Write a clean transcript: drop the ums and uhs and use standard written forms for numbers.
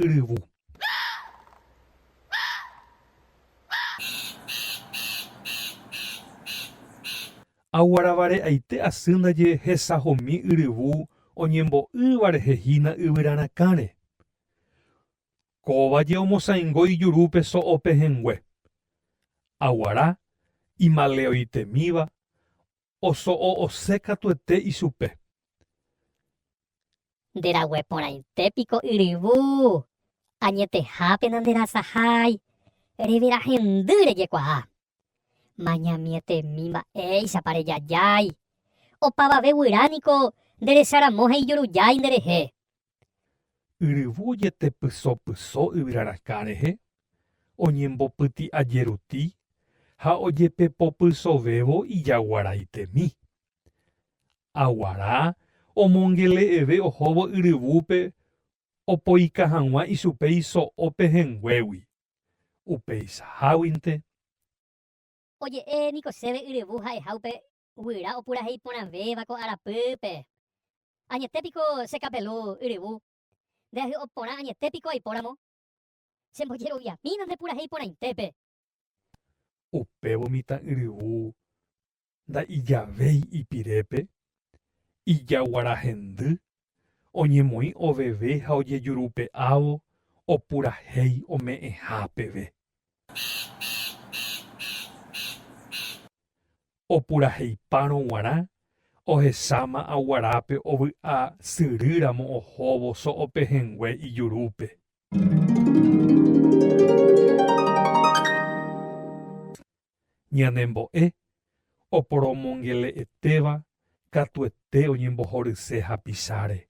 yryvu. Aguaravare'aite asýndaje hesahomi yryvu oñembo'ýva rehehína yvyrarakãre. Kóvaje omosãingo ijurúpe so'o pehẽngue. Aguara imaleoitemíva oso'o osékatuete ichupe. Nderagueporãitépiko yryvu añetehápe nderasahái reverahendy rejekuaa. Mañamietemi mba'éichapa rejajái. Opavave guyrániko nderecharamo ha ijurujái nderehe. Yryvu ojetepysopyso yvyrarakãrehe, oñembopyti'ajeruti ha ojepepopysovévo ijaguaraitemi. Aguara omongele'eve ohóvo yryvúpe opoika hag̃ua ichupe iso'o pehẽnguégui. Upeichaháguinte. Oje'éniko chéve yryvu ha'eháupe guyra opurahéi porãvéva ko arapýpe. Añetépiko chekapelu yryvu. Ndeahy oporã añetépiko aipóramo. Chembojeroviamína ndepurahéi porãitépe. Upévo mitã'yryvu nda'ijavéi ipirépe, ijaguarahendy, oñemoĩ oveve ha ojejurupe'ávo opurahéi ome'ẽha peve. Opurahéipárõ g̃uarã ohecháma aguarápe ovy'a syrýramo ohóvo so'o pehẽngue ijurúpe. Ñanembo'e oporomongele'etéva katuete oñembohoryse hapicháre.